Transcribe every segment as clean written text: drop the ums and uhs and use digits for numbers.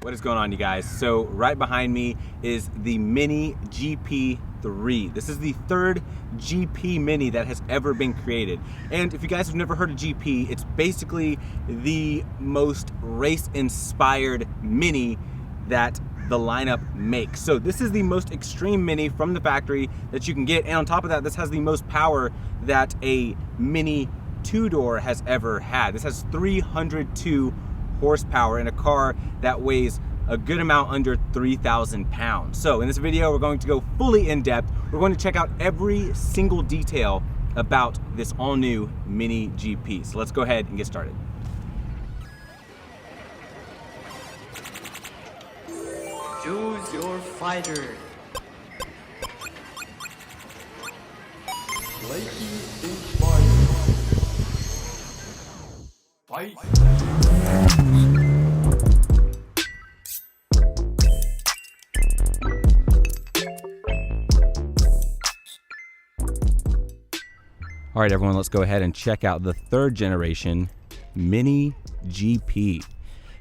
What is going on, you guys? So right behind me is the Mini GP3. This is the third GP Mini that has ever been created. And if you guys have never heard of GP, it's basically the most race-inspired Mini that the lineup makes. So this is the most extreme Mini from the factory that you can get. And on top of that, this has the most power that a Mini two-door has ever had. This has 302 horsepower in a car that weighs a good amount under 3,000 pounds. So in this video, we're going to go fully in depth. We're going to check out every single detail about this all new Mini GP. So let's go ahead and get started. Choose your fighter. Lightning inspired. Fight. All right, everyone, let's go ahead and check out the third generation Mini GP.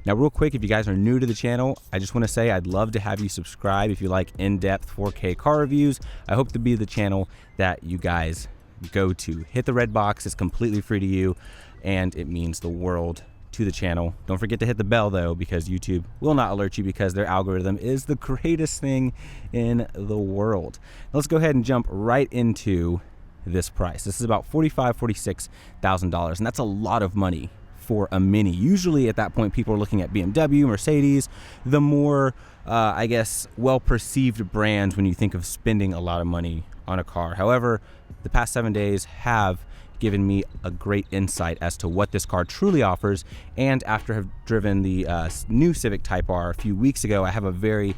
Now, real quick, if you guys are new to the channel, I just want to say I'd love to have you subscribe if you like in-depth 4K car reviews. I hope to be the channel that you guys go to. Hit the red box, it's completely free to you, and it means the world to the channel. Don't forget to hit the bell though, because YouTube will not alert you because their algorithm is the greatest thing in the world. Now, let's go ahead and jump right into this price. This is about $46,000, and that's a lot of money for a Mini. Usually at that point, people are looking at BMW, Mercedes, the more, I guess, well-perceived brands when you think of spending a lot of money on a car. However, the past 7 days have given me a great insight as to what this car truly offers, and after have driven the new Civic Type R a few weeks ago, I have a very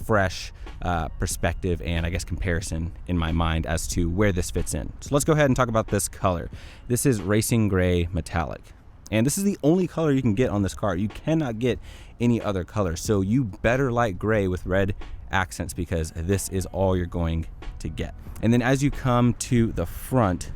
fresh perspective and I guess comparison in my mind as to where this fits in. So let's go ahead and talk about this color. This is Racing Gray Metallic. And this is the only color you can get on this car. You cannot get any other color. So you better like gray with red accents, because this is all you're going to get. And then as you come to the front,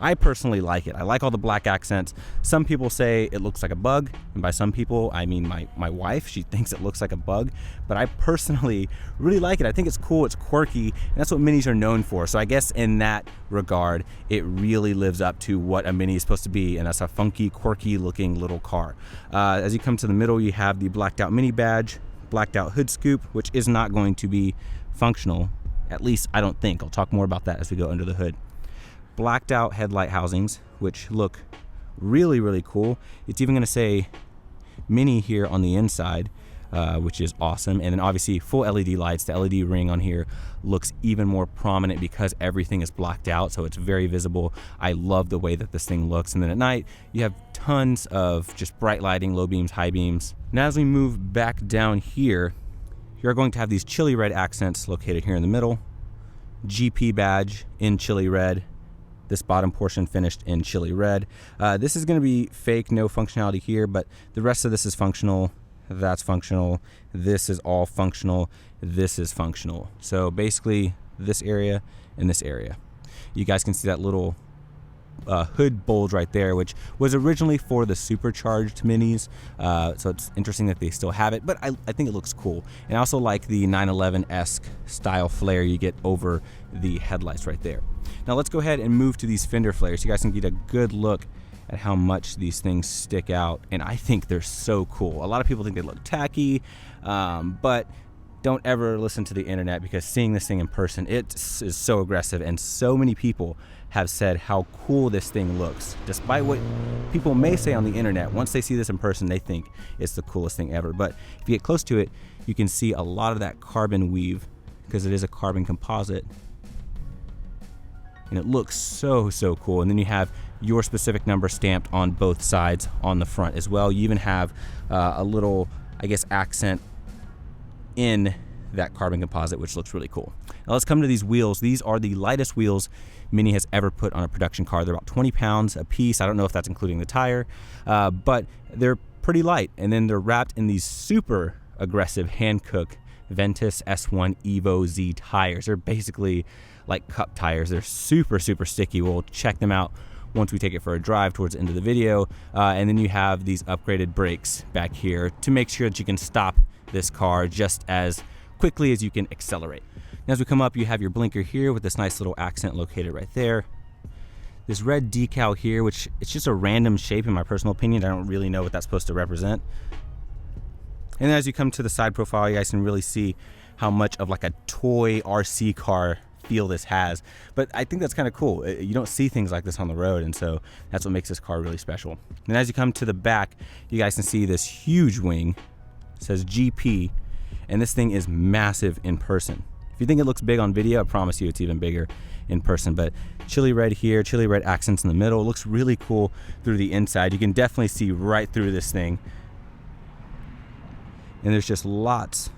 I personally like it. I like all the black accents. Some people say it looks like a bug, and by some people, I mean my wife. She thinks it looks like a bug, but I personally really like it. I think it's cool, it's quirky, and that's what Minis are known for. So I guess in that regard, it really lives up to what a Mini is supposed to be, and that's a funky, quirky looking little car. As you come to the middle, you have the blacked out Mini badge, blacked out hood scoop, which is not going to be functional, at least I don't think. I'll talk more about that as we go under the hood. Blacked out headlight housings, which look really, really cool. It's even going to say Mini here on the inside, which is awesome. And then obviously full LED lights. The LED ring on here looks even more prominent because everything is blacked out, so it's very visible. I love the way that this thing looks. And then at night, you have tons of just bright lighting, low beams, high beams. Now as we move back down here, you're going to have these chili red accents located here in the middle. GP badge in chili red. This bottom portion finished in chili red. This is going to be fake, no functionality here, but the rest of this is functional. That's functional. This is all functional. This is functional. So basically this area and this area. You guys can see that little hood bulge right there, which was originally for the supercharged Minis. So it's interesting that they still have it, but I think it looks cool. And I also like the 911-esque style flare you get over the headlights right there. Now let's go ahead and move to these fender flares. You guys can get a good look at how much these things stick out, and I think they're so cool. A lot of people think they look tacky, but don't ever listen to the internet, because seeing this thing in person, it is so aggressive, and so many people have said how cool this thing looks. Despite what people may say on the internet, once they see this in person, they think it's the coolest thing ever. But if you get close to it, you can see a lot of that carbon weave, because it is a carbon composite. And it looks so, so cool. And then you have your specific number stamped on both sides on the front as well. You even have a little, I guess, accent in that carbon composite, which looks really cool. Now let's come to these wheels. These are the lightest wheels Mini has ever put on a production car. They're about 20 pounds a piece. I don't know if that's including the tire, but they're pretty light. And then they're wrapped in these super aggressive hand-cooked Ventus S1 Evo Z tires. They're basically like cup tires. They're super, super sticky. We'll check them out once we take it for a drive towards the end of the video. And then you have these upgraded brakes back here to make sure that you can stop this car just as quickly as you can accelerate. Now, as we come up, you have your blinker here with this nice little accent located right there. This red decal here, which it's just a random shape in my personal opinion. I don't really know what that's supposed to represent. And then as you come to the side profile, you guys can really see how much of like a toy RC car feel this has. But I think that's kind of cool. You don't see things like this on the road, and so that's what makes this car really special. And as you come to the back, you guys can see this huge wing. It says GP, and this thing is massive in person. If you think it looks big on video, I promise you it's even bigger in person. But chili red here, chili red accents in the middle. It looks really cool through the inside. You can definitely see right through this thing. And there's just lots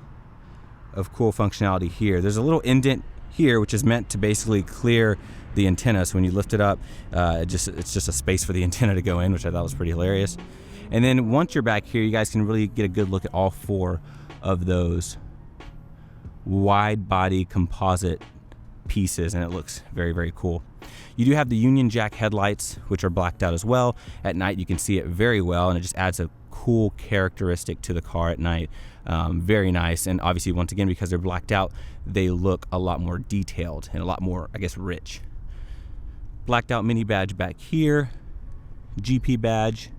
of cool functionality here. There's a little indent here, which is meant to basically clear the antenna. So when you lift it up, it's just a space for the antenna to go in, which I thought was pretty hilarious. And then once you're back here, you guys can really get a good look at all 4 of those wide body composite pieces, and it looks very, very cool. You do have the Union Jack headlights, which are blacked out as well. At night, you can see it very well, and it just adds a cool characteristic to the car at night. Very nice, and obviously, once again, because they're blacked out, they look a lot more detailed and a lot more, I guess, rich. Blacked out mini badge back here, GP badge,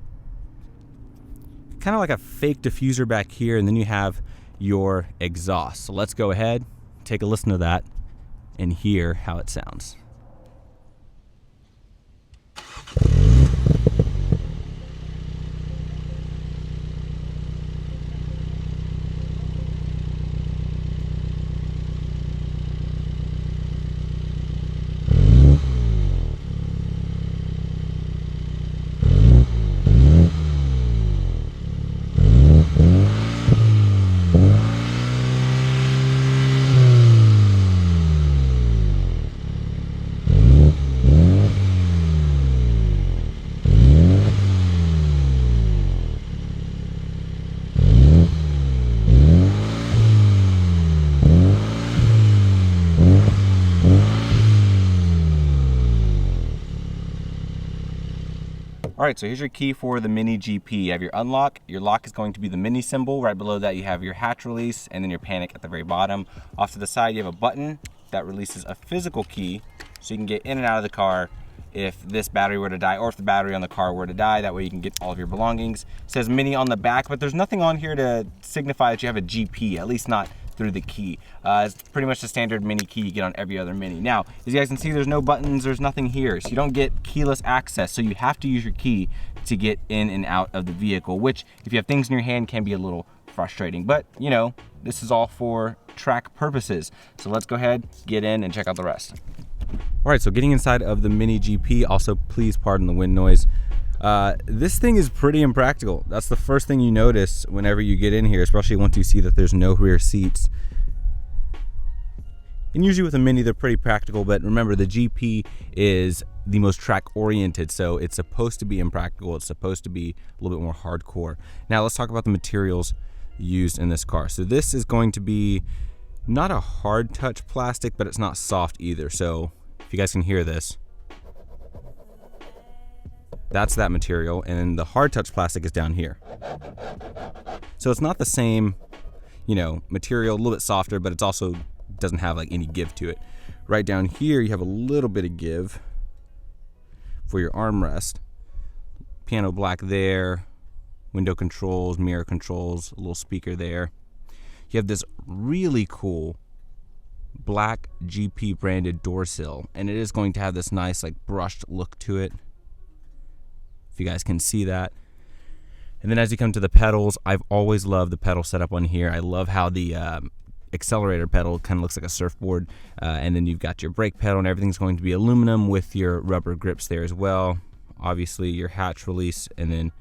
kind of like a fake diffuser back here, and then you have your exhaust. So let's go ahead, take a listen to that, and hear how it sounds. All right, so here's your key for the Mini GP. You have your unlock. Your lock is going to be the mini symbol. Right below that, you have your hatch release, and then your panic at the very bottom. Off to the side, you have a button that releases a physical key, so you can get in and out of the car if this battery were to die, or if the battery on the car were to die. That way you can get all of your belongings. It says Mini on the back, but there's nothing on here to signify that you have a GP, at least not through the key. It's pretty much the standard Mini key you get on every other Mini. Now, as you guys can see, there's no buttons, there's nothing here, so you don't get keyless access, so you have to use your key to get in and out of the vehicle, which, if you have things in your hand, can be a little frustrating. But, you know, this is all for track purposes. So let's go ahead, get in, and check out the rest. All right, so getting inside of the Mini GP, also please pardon the wind noise. This thing is pretty impractical. That's the first thing you notice whenever you get in here, especially once you see that there's no rear seats. And usually with a Mini, they're pretty practical, but remember, the GP is the most track oriented, so it's supposed to be impractical. It's supposed to be a little bit more hardcore. Now let's talk about the materials used in this car. So this is going to be not a hard touch plastic, but it's not soft either. So if you guys can hear this, that's that material, and then the hard touch plastic is down here. So it's not the same, you know, material, a little bit softer, but it's also doesn't have like any give to it. Right down here, you have a little bit of give for your armrest. Piano black there, window controls, mirror controls, a little speaker there. You have this really cool black GP branded door sill, and it is going to have this nice like brushed look to it, if you guys can see that. And then as you come to the pedals, I've always loved the pedal setup on here. I love how the accelerator pedal kind of looks like a surfboard, and then you've got your brake pedal, and everything's going to be aluminum with your rubber grips there as well. Obviously your hatch release, and then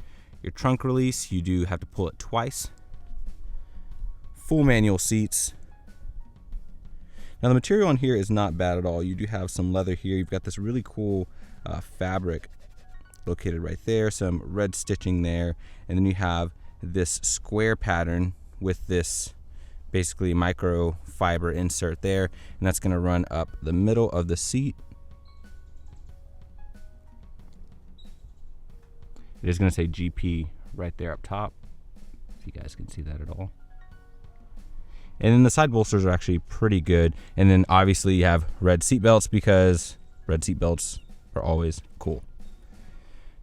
your trunk release, you do have to pull it twice. Full manual seats. Now the material on here is not bad at all. You do have some leather here. You've got this really cool fabric located right there, some red stitching there, and then you have this square pattern with this basically microfiber insert there, and that's going to run up the middle of the seat. It is going to say GP right there up top, if you guys can see that at all. And then the side bolsters are actually pretty good. And then obviously you have red seat belts, because red seat belts are always cool.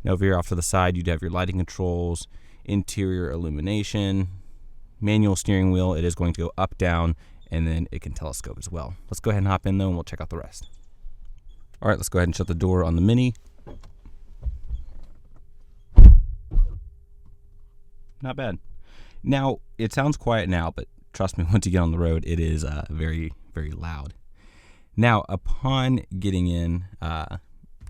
Now over here off to the side, you'd have your lighting controls, interior illumination, manual steering wheel. It is going to go up, down, and then it can telescope as well. Let's go ahead and hop in though, and we'll check out the rest. All right, let's go ahead and shut the door on the Mini. Not bad. Now, it sounds quiet now, but trust me, once you get on the road, it is very, very loud. Now, upon getting in,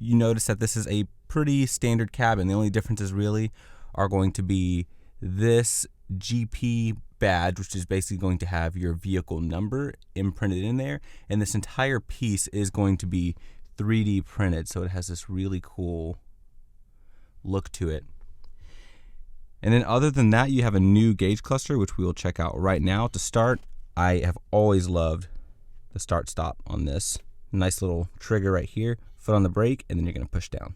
you notice that this is a pretty standard cabin. The only differences really are going to be this GP badge, which is basically going to have your vehicle number imprinted in there, and this entire piece is going to be 3D printed, so it has this really cool look to it. And then other than that, you have a new gauge cluster, which we will check out right now. To start, I have always loved the start stop on this. Nice little trigger right here, foot on the brake, and then you're gonna push down.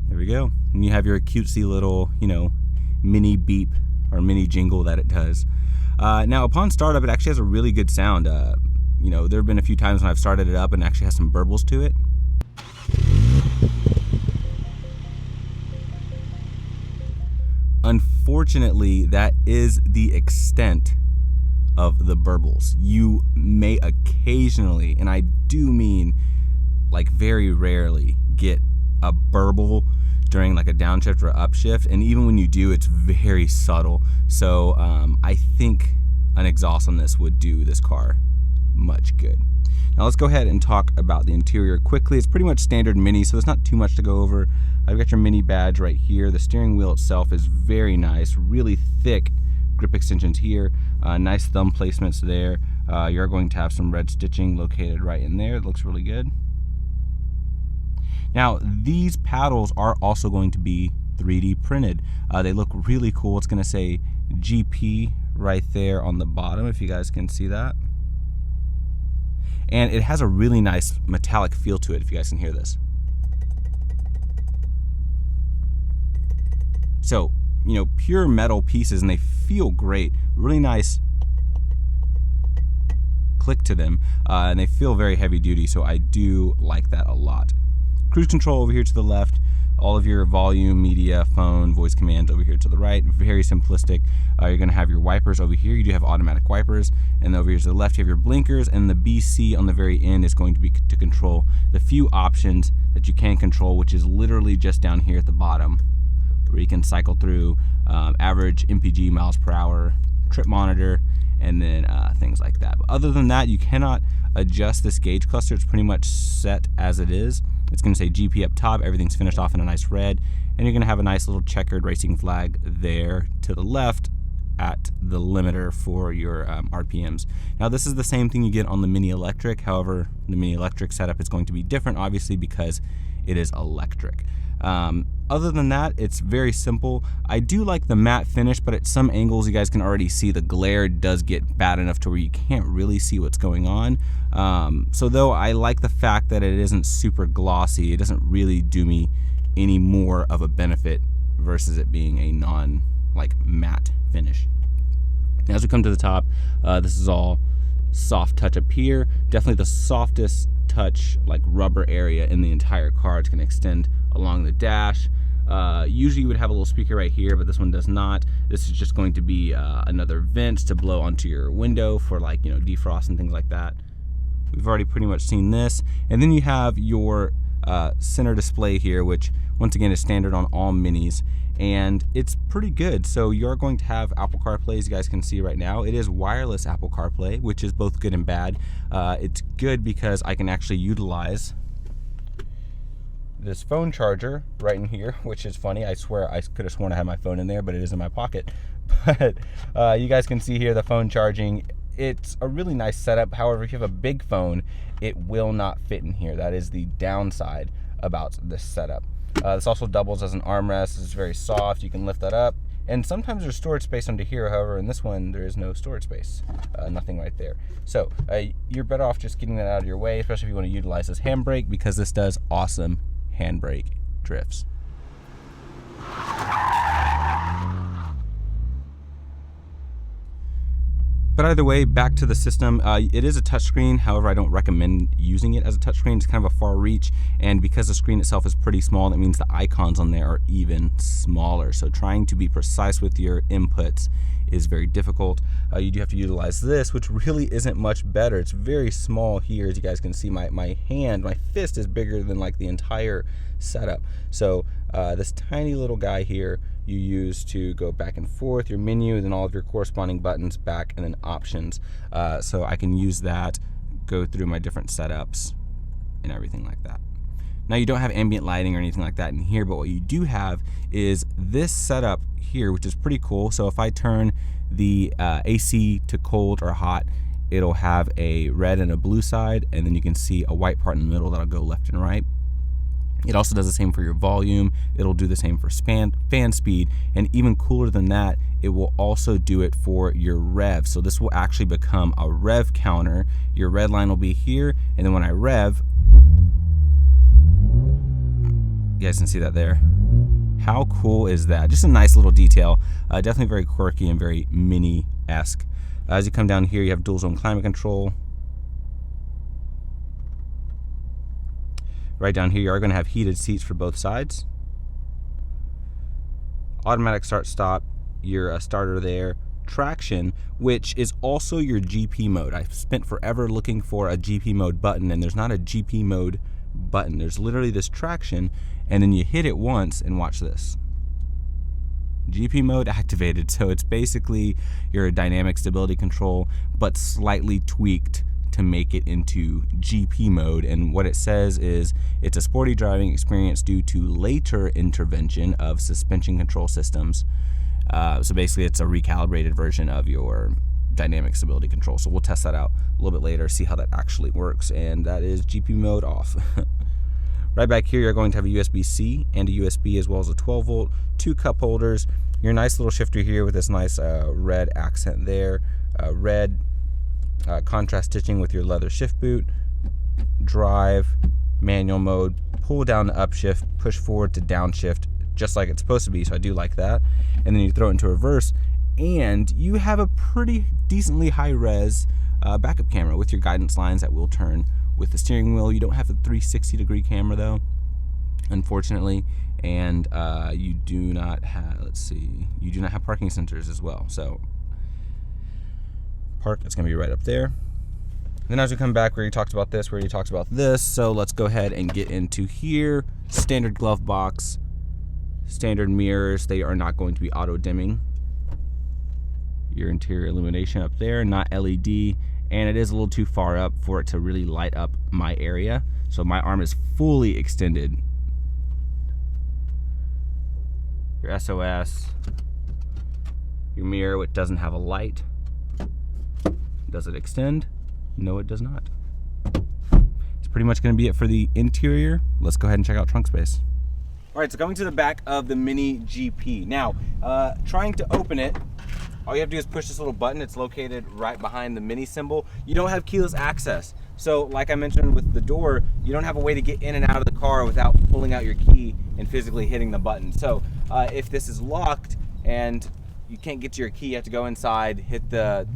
There we go. And you have your cutesy little, mini beep or mini jingle that it does. Now, upon startup, it actually has a really good sound. There have been a few times when I've started it up and it actually has some burbles to it. Unfortunately, that is the extent of the burbles. You may occasionally, and I do mean like very rarely, get a burble during like a downshift or upshift, and even when you do, it's very subtle. So I think an exhaust on this would do this car much good. Now let's go ahead and talk about the interior quickly. It's pretty much standard Mini, so there's not too much to go over. I've got your Mini badge right here. The steering wheel itself is very nice, really thick grip extensions here, nice thumb placements there. You're going to have some red stitching located right in there. It looks really good. Now these paddles are also going to be 3D printed. They look really cool. It's going to say GP right there on the bottom, if you guys can see that. And it has a really nice metallic feel to it, if you guys can hear this. So, pure metal pieces, and they feel great. Really nice click to them, and they feel very heavy duty, so I do like that a lot. Cruise control over here to the left, all of your volume, media, phone, voice commands over here to the right. Very simplistic. You're going to have your wipers over here. You do have automatic wipers, and over here to the left you have your blinkers, and the BC on the very end is going to be to control the few options that you can control, which is literally just down here at the bottom, where you can cycle through average MPG, miles per hour, trip monitor, and then things like that. But other than that, you cannot adjust this gauge cluster. It's pretty much set as it is. It's going to say GP up top. Everything's finished off in a nice red, and you're going to have a nice little checkered racing flag there to the left at the limiter for your RPMs. Now this is the same thing you get on the Mini Electric. However, the Mini Electric setup is going to be different, obviously, because it is electric. Other than that, it's very simple. I do like the matte finish, but at some angles you guys can already see the glare does get bad enough to where you can't really see what's going on. So though I like the fact that it isn't super glossy, it doesn't really do me any more of a benefit versus it being a matte finish. As we come to the top, this is all soft touch up here. Definitely the softest touch rubber area in the entire car. It's going to extend along the dash. Usually you would have a little speaker right here, but this one does not. This is just going to be another vent to blow onto your window for defrost and things like that. We've already pretty much seen this. And then you have your center display here, which once again is standard on all Minis, and it's pretty good. So you're going to have Apple CarPlay, as you guys can see right now. It is wireless Apple CarPlay, which is both good and bad. It's good because I can actually utilize this phone charger right in here, which is funny. I swear I could have sworn I had my phone in there, but it is in my pocket. But you guys can see here the phone charging. It's a really nice setup. However, if you have a big phone, it will not fit in here. That is the downside about this setup. This also doubles as an armrest. It's very soft. You can lift that up And sometimes there's storage space under here, however, in this one, there is no storage space. Nothing right there. So you're better off just getting that out of your way, especially if you want to utilize this handbrake, because this does awesome handbrake drifts. But either way, back to the system. It is a touchscreen. However, I don't recommend using it as a touchscreen. It's kind of a far reach, and because the screen itself is pretty small, that means the icons on there are even smaller. So trying to be precise with your inputs is very difficult. You do have to utilize this, which really isn't much better. It's very small here. As you guys can see, my fist is bigger than like the entire setup. So this tiny little guy here, you use to go back and forth, your menu, then all of your corresponding buttons back, and then options. So I can use that, go through my different setups and everything like that. Now you don't have ambient lighting or anything like that in here, but what you do have is this setup here, which is pretty cool. So if I turn the AC to cold or hot, it'll have a red and a blue side, and then you can see a white part in the middle that'll go left and right. It also does the same for your volume. It'll do the same for fan speed, and even cooler than that, it will also do it for your rev. So this will actually become a rev counter. Your red line will be here, and then when I rev, you guys can see that there. How cool is that? Just a nice little detail. Definitely very quirky and very Mini-esque. As you come down here, you have dual zone climate control. Right down here, you are going to have heated seats for both sides. Automatic start-stop, your starter there. Traction, which is also your GP mode. I've spent forever looking for a GP mode button, and there's not a GP mode button. There's literally this traction, and then you hit it once, and watch this. GP mode activated. So it's basically your dynamic stability control, but slightly tweaked to make it into GP mode. And what it says is it's a sporty driving experience due to later intervention of suspension control systems. So basically it's a recalibrated version of your dynamic stability control. So we'll test that out a little bit later, see how that actually works. And that is GP mode off. Right back here, you're going to have a USB-C and a USB, as well as a 12-volt, 2 cup holders. Your nice little shifter here with this nice red accent there. Red contrast stitching with your leather shift boot. Drive, manual mode, pull down to upshift, push forward to downshift, just like it's supposed to be, so I do like that. And then you throw it into reverse, and you have a pretty decently high-res backup camera with your guidance lines that will turn with the steering wheel. You don't have the 360-degree camera though, unfortunately, and you do not have, you do not have parking sensors as well. So park, it's gonna be right up there. Then as we come back, where he talks about this, where he talks about this, so let's go ahead and get into here. Standard glove box, standard mirrors, they are not going to be auto dimming. Your interior illumination up there, not LED, and it is a little too far up for it to really light up my area. So my arm is fully extended. Your SOS, your mirror, it doesn't have a light. Does it extend? No, it does not. It's pretty much going to be it for the interior. Let's go ahead and check out trunk space. All right, so coming to the back of the Mini GP. Now, trying to open it, all you have to do is push this little button. It's located right behind the Mini symbol. You don't have keyless access. So like I mentioned with the door, you don't have a way to get in and out of the car without pulling out your key and physically hitting the button. So if this is locked and you can't get to your key, you have to go inside, hit the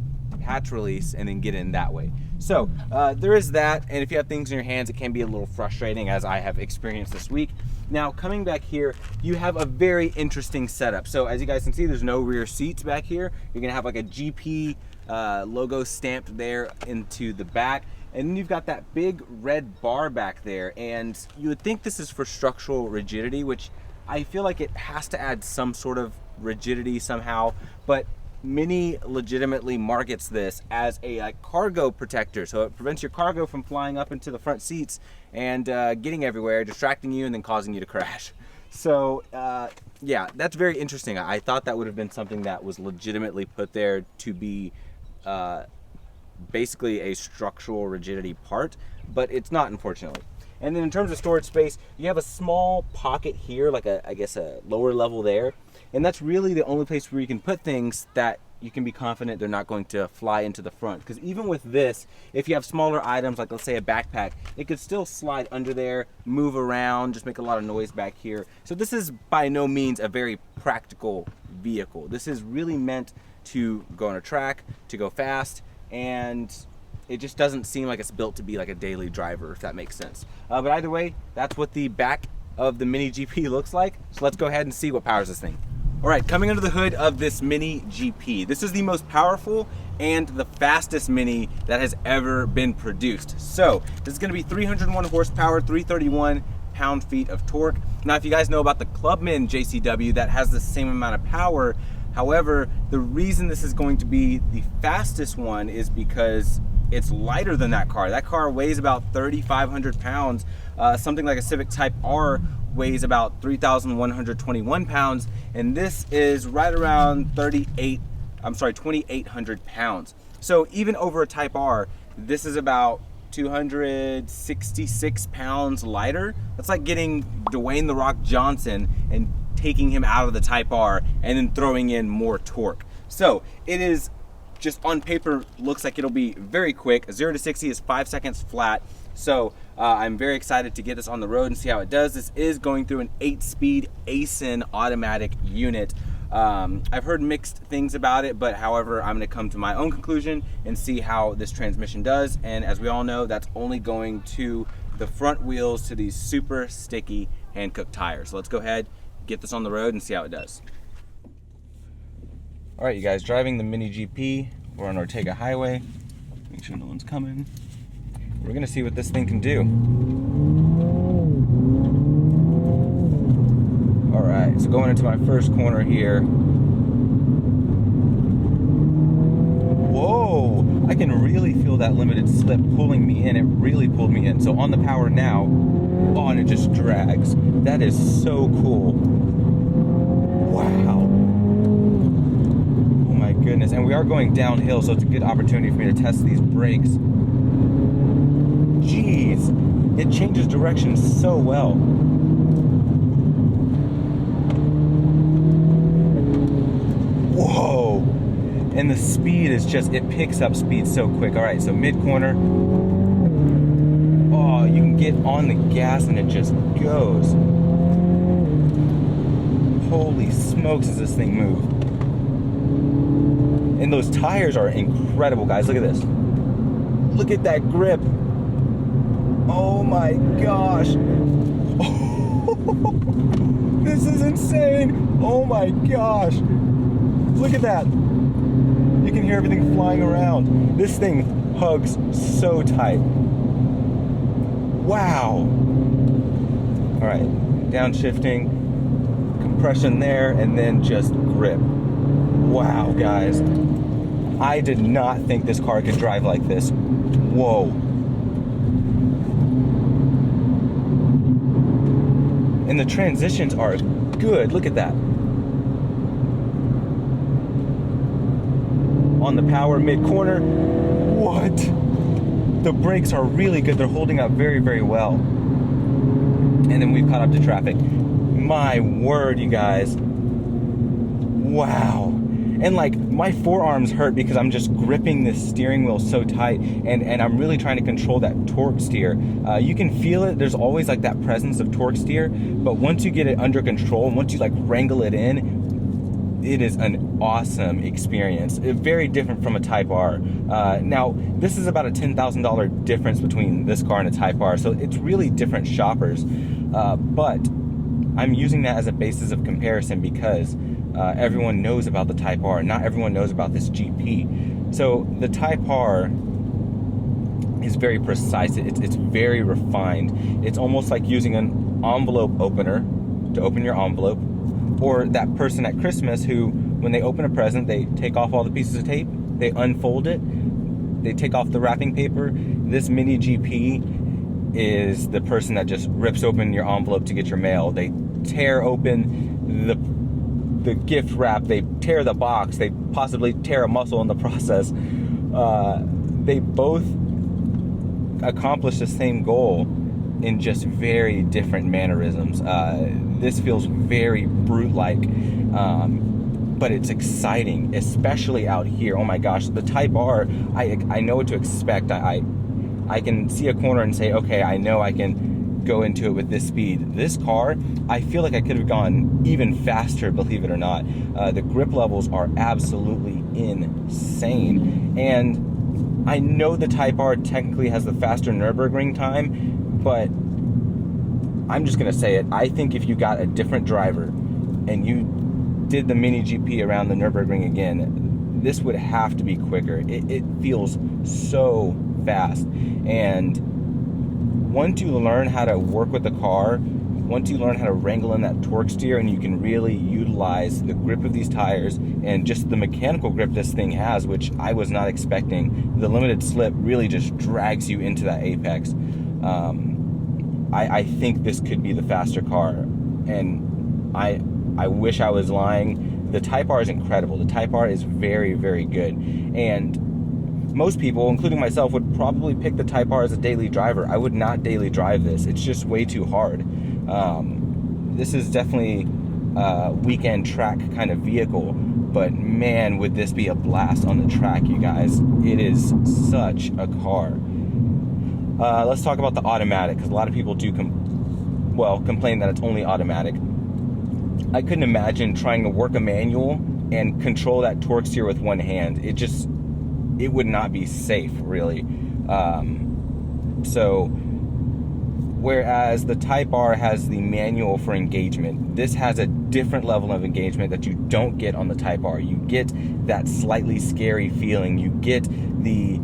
hatch release, and then get in that way. So there is that, and if you have things in your hands, it can be a little frustrating, as I have experienced this week. Now, coming back here, you have a very interesting setup. So as you guys can see, there's no rear seats back here. You're gonna have like a GP logo stamped there into the back, and then you've got that big red bar back there, and you would think this is for structural rigidity, which I feel like it has to add some sort of rigidity somehow, but Mini legitimately markets this as a cargo protector, so it prevents your cargo from flying up into the front seats and getting everywhere, distracting you, and then causing you to crash. So yeah, that's very interesting. I thought that would have been something that was legitimately put there to be basically a structural rigidity part, but it's not, unfortunately. And then in terms of storage space, you have a small pocket here, like I guess a lower level there. And that's really the only place where you can put things that you can be confident they're not going to fly into the front. Because even with this, if you have smaller items, like let's say a backpack, it could still slide under there, move around, just make a lot of noise back here. So this is by no means a very practical vehicle. This is really meant to go on a track, to go fast, and it just doesn't seem like it's built to be like a daily driver, if that makes sense. But either way, that's what the back of the Mini GP looks like. So let's go ahead and see what powers this thing. All right, coming under the hood of this Mini GP. This is the most powerful and the fastest Mini that has ever been produced. So this is gonna be 301 horsepower, 331 pound-feet of torque. Now, if you guys know about the Clubman JCW, that has the same amount of power. However, the reason this is going to be the fastest one is because it's lighter than that car. That car weighs about 3,500 pounds. Something like a Civic Type R weighs about 3,121 pounds, and this is right around 2,800 pounds. So even over a Type R, this is about 266 pounds lighter. That's like getting Dwayne "The Rock" Johnson and taking him out of the Type R and then throwing in more torque. So it is just on paper looks like it'll be very quick. 0 to 60 is 5 seconds flat. So I'm very excited to get this on the road and see how it does. This is going through an 8-speed ASIN automatic unit. I've heard mixed things about it, but however, I'm gonna come to my own conclusion and see how this transmission does. And as we all know, that's only going to the front wheels to these super sticky hand-cooked tires. So let's go ahead, get this on the road and see how it does. All right, you guys, driving the Mini GP. We're on Ortega Highway. Make sure no one's coming. We're gonna see what this thing can do. All right, so going into my first corner here. Whoa, I can really feel that limited slip pulling me in. It really pulled me in. So on the power now, oh, and it just drags. That is so cool. Wow. Oh my goodness, and we are going downhill, so it's a good opportunity for me to test these brakes. Jeez, it changes direction so well. Whoa, and the speed is just, it picks up speed so quick. All right, so mid-corner. Oh, you can get on the gas and it just goes. Holy smokes, does this thing move. And those tires are incredible, guys. Look at this. Look at that grip. Oh my gosh. Oh, this is insane. Oh my gosh. Look at that. You can hear everything flying around. This thing hugs so tight. Wow. All right, downshifting, compression there, and then just grip. Wow, guys. I did not think this car could drive like this. Whoa. And the transitions are good. Look at that. On the power mid-corner. What? The brakes are really good. They're holding up very, very well. And then we've caught up to traffic. My word, you guys. Wow. And like my forearms hurt because I'm just gripping this steering wheel so tight, and I'm really trying to control that torque steer. You can feel it. There's always like that presence of torque steer, but once you get it under control and once you like wrangle it in, it is an awesome experience. Very different from a Type R. Now, this is about a $10,000 difference between this car and a Type R, so it's really different shoppers. But I'm using that as a basis of comparison because everyone knows about the Type R. Not everyone knows about this GP. So the Type R is very precise. It's very refined. It's almost like using an envelope opener to open your envelope, or that person at Christmas who, when they open a present, they take off all the pieces of tape, they unfold it, they take off the wrapping paper. This Mini GP is the person that just rips open your envelope to get your mail. They tear open the gift wrap, they tear the box, they possibly tear a muscle in the process. They both accomplish the same goal, in just very different mannerisms. This feels very brute-like, but it's exciting, especially out here. Oh my gosh, the Type R, I know what to expect. I can see a corner and say, okay, I know I can go into it with this speed. This car, I feel like I could have gone even faster, believe it or not. The grip levels are absolutely insane. And I know the Type R technically has the faster Nürburgring time, but I'm just gonna say it. I think if you got a different driver and you did the Mini GP around the Nürburgring again, this would have to be quicker. It feels so fast. And once you learn how to work with the car, once you learn how to wrangle in that torque steer, and you can really utilize the grip of these tires and just the mechanical grip this thing has, which I was not expecting, the limited slip really just drags you into that apex. I think this could be the faster car, and I wish I was lying. The Type R is incredible. The Type R is very, very good. And most people, including myself, would probably pick the Type R as a daily driver. I would not daily drive this. It's just way too hard. This is definitely a weekend track kind of vehicle, but man, would this be a blast on the track, you guys. It is such a car. Let's talk about the automatic, because a lot of people do complain that it's only automatic. I couldn't imagine trying to work a manual and control that torque steer with one hand. It would not be safe, really. So whereas the Type R has the manual for engagement, this has a different level of engagement that you don't get on the Type R. You get that slightly scary feeling. You get the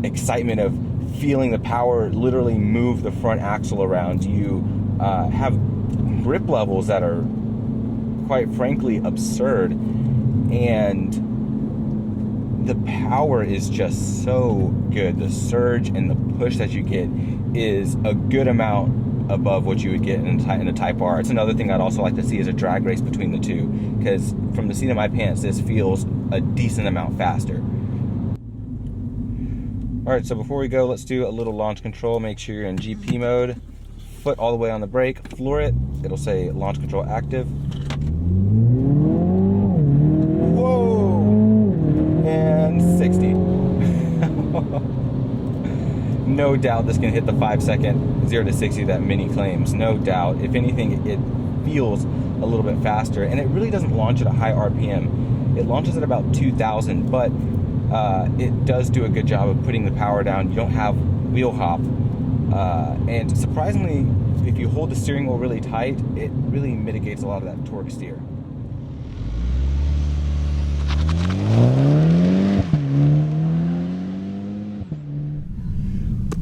excitement of feeling the power literally move the front axle around. You have grip levels that are, quite frankly, absurd, and the power is just so good. The surge and the push that you get is a good amount above what you would get in a Type R. It's another thing I'd also like to see is a drag race between the two, because from the seat of my pants, this feels a decent amount faster. Alright, so before we go, let's do a little launch control. Make sure you're in GP mode. Foot all the way on the brake, floor it. It'll say launch control active. Whoa! And 60. No doubt this can hit the 5-second 0 to 60 that Mini claims. No doubt. If anything, it feels a little bit faster, and it really doesn't launch at a high RPM. It launches at about 2,000, but it does do a good job of putting the power down. You don't have wheel hop. And surprisingly, if you hold the steering wheel really tight, it really mitigates a lot of that torque steer.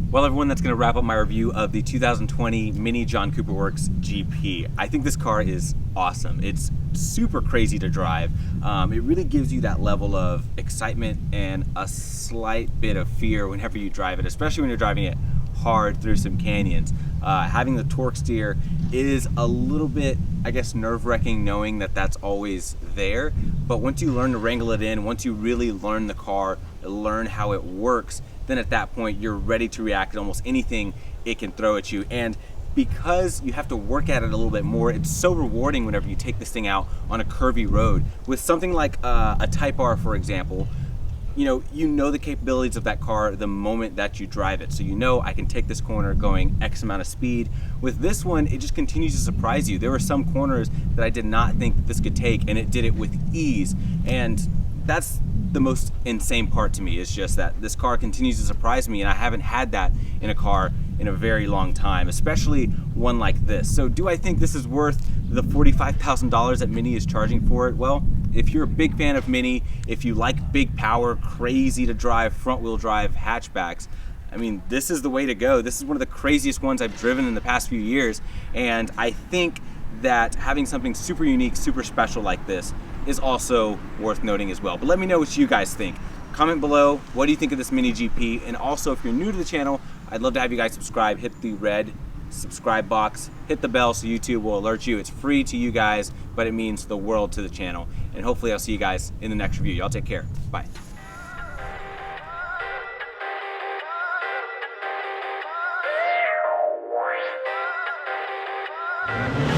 Well, everyone, that's going to wrap up my review of the 2020 Mini John Cooper Works GP. I think this car is awesome. It's super crazy to drive. It really gives you that level of excitement and a slight bit of fear whenever you drive it, especially when you're driving it hard through some canyons. Having the torque steer is a little bit, I guess, nerve-wracking knowing that that's always there. But once you learn to wrangle it in, once you really learn the car, learn how it works, then at that point you're ready to react to almost anything it can throw at you. And because you have to work at it a little bit more, it's so rewarding whenever you take this thing out on a curvy road. With something like a Type R, for example, you know the capabilities of that car the moment that you drive it. So you know, I can take this corner going X amount of speed. With this one, it just continues to surprise you. There were some corners that I did not think that this could take, and it did it with ease. And that's the most insane part to me, is just that this car continues to surprise me, and I haven't had that in a car in a very long time, especially one like this. So do I think this is worth the $45,000 that Mini is charging for it? Well, if you're a big fan of Mini, if you like big power, crazy to drive, front wheel drive hatchbacks, I mean, this is the way to go. This is one of the craziest ones I've driven in the past few years, and I think that having something super unique, super special like this is also worth noting as well. But let me know what you guys think. Comment below, what do you think of this Mini GP? And also, if you're new to the channel, I'd love to have you guys subscribe. Hit the red subscribe box, hit the bell so YouTube will alert you. It's free to you guys, but it means the world to the channel. And hopefully I'll see you guys in the next review. Y'all take care. Bye. Fight!